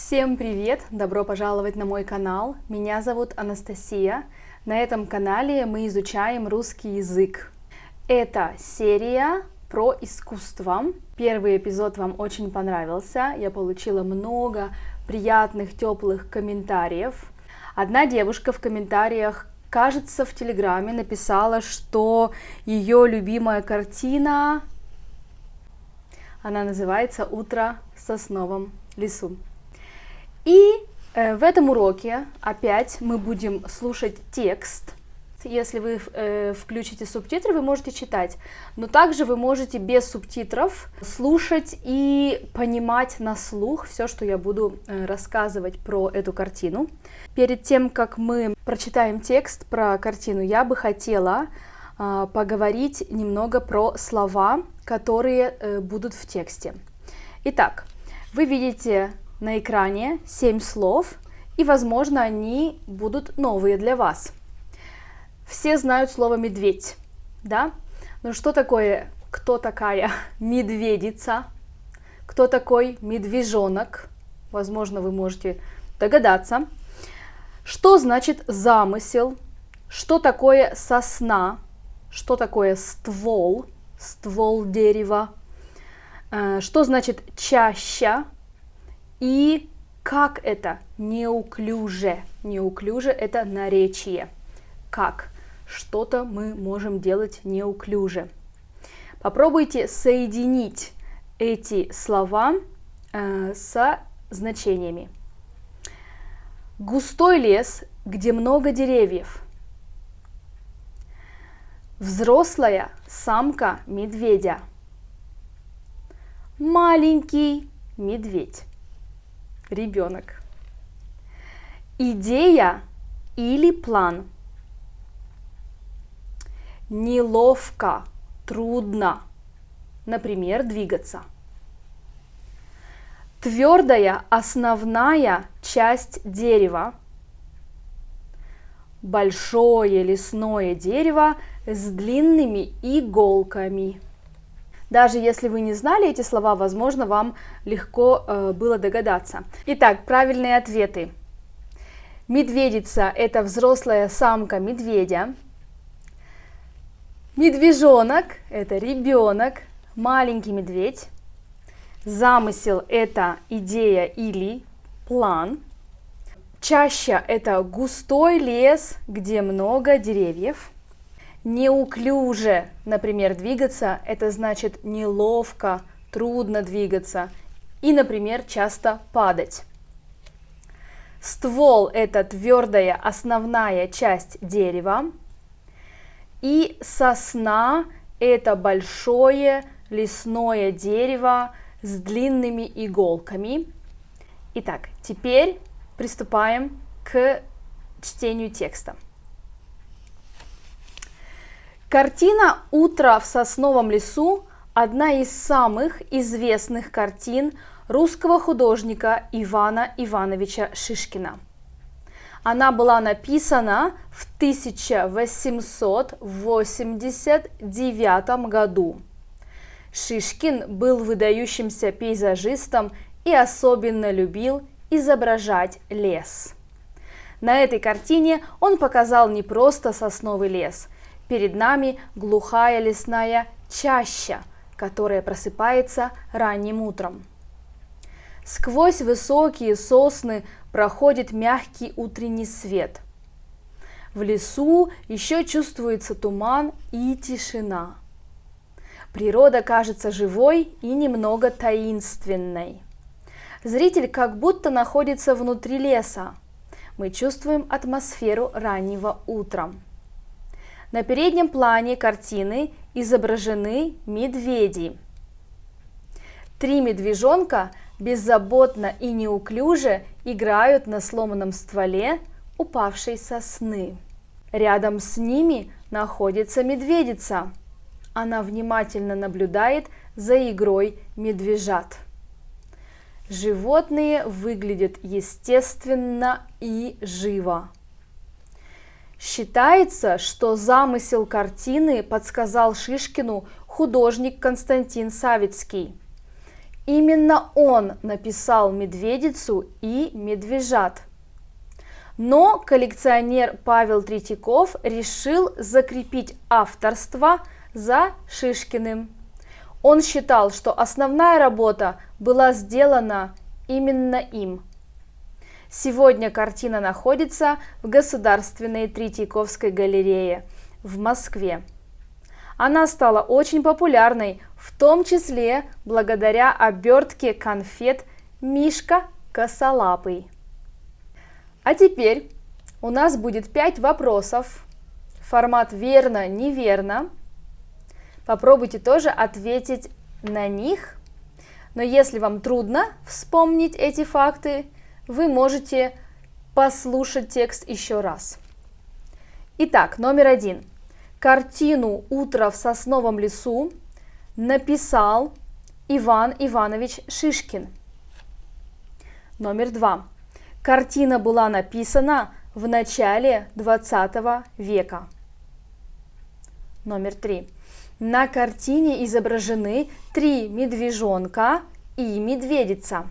Всем привет! Добро пожаловать на мой канал. Меня зовут Анастасия. На этом канале мы изучаем русский язык. Это серия про искусство. Первый эпизод вам очень понравился. Я получила много приятных, теплых комментариев. Одна девушка в комментариях, кажется, в Телеграме написала, что ее любимая картина, она называется «Утро в сосновом лесу». И в этом уроке опять мы будем слушать текст. Если вы включите субтитры, вы можете читать, но также вы можете без субтитров слушать и понимать на слух все, что я буду рассказывать про эту картину. Перед тем, как мы прочитаем текст про картину, я бы хотела поговорить немного про слова, которые будут в тексте. Итак, вы видите на экране 7 слов, и, возможно, они будут новые для вас. Все знают слово «медведь», да? Но что такое, кто такая медведица? Кто такой медвежонок? Возможно, вы можете догадаться. Что значит замысел? Что такое сосна? Что такое ствол? Ствол дерева? Что значит чаща? И как это неуклюже? Неуклюже – это наречие. Как? Что-то мы можем делать неуклюже. Попробуйте соединить эти слова со значениями. Густой лес, где много деревьев. Взрослая самка медведя. Маленький медведь. Ребенок. Идея или план. Неловко, трудно, например, двигаться. Твердая основная часть дерева. Большое лесное дерево с длинными иголками. Даже если вы не знали эти слова, возможно, вам легко было догадаться. Итак, правильные ответы. Медведица – это взрослая самка медведя. Медвежонок – это ребенок, маленький медведь. Замысел – это идея или план. Чаща – это густой лес, где много деревьев. Неуклюже, например, двигаться, это значит неловко, трудно двигаться и, например, часто падать. Ствол – это твердая основная часть дерева. И сосна – это большое лесное дерево с длинными иголками. Итак, теперь приступаем к чтению текста. Картина «Утро в сосновом лесу» – одна из самых известных картин русского художника Ивана Ивановича Шишкина. Она была написана в 1889 году. Шишкин был выдающимся пейзажистом и особенно любил изображать лес. На этой картине он показал не просто сосновый лес. Перед нами глухая лесная чаща, которая просыпается ранним утром. Сквозь высокие сосны проходит мягкий утренний свет. В лесу еще чувствуется туман и тишина. Природа кажется живой и немного таинственной. Зритель как будто находится внутри леса. Мы чувствуем атмосферу раннего утра. На переднем плане картины изображены медведи. 3 медвежонка беззаботно и неуклюже играют на сломанном стволе упавшей сосны. Рядом с ними находится медведица. Она внимательно наблюдает за игрой медвежат. Животные выглядят естественно и живо. Считается, что замысел картины подсказал Шишкину художник Константин Савицкий. Именно он написал «Медведицу» и «Медвежат». Но коллекционер Павел Третьяков решил закрепить авторство за Шишкиным. Он считал, что основная работа была сделана именно им. Сегодня картина находится в Государственной Третьяковской галерее в Москве. Она стала очень популярной, в том числе благодаря обертке конфет «Мишка косолапый». А теперь у нас будет 5 вопросов. Формат верно-неверно. Попробуйте тоже ответить на них. Но если вам трудно вспомнить эти факты, вы можете послушать текст еще раз. Итак, номер 1. Картину «Утро в сосновом лесу» написал Иван Иванович Шишкин. Номер 2. Картина была написана в начале 20 века. Номер 3. На картине изображены 3 медвежонка и медведица.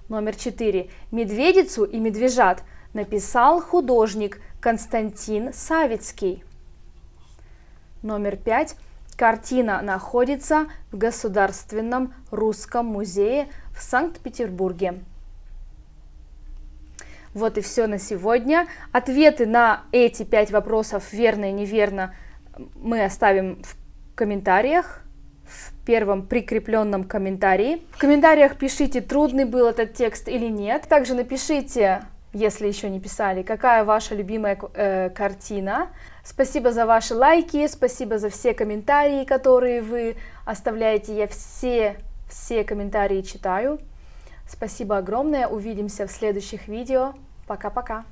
Номер 4. Медведицу и медвежат написал художник Константин Савицкий. Номер 5. Картина находится в Государственном русском музее в Санкт-Петербурге. Вот и все на сегодня. Ответы на эти 5 вопросов, верно и неверно, мы оставим в комментариях, в первом прикрепленном комментарии. В комментариях пишите, трудный был этот текст или нет. Также напишите, если еще не писали, какая ваша любимая картина. Спасибо за ваши лайки, спасибо за все комментарии, которые вы оставляете. Я все комментарии читаю. Спасибо огромное. Увидимся в следующих видео. Пока-пока.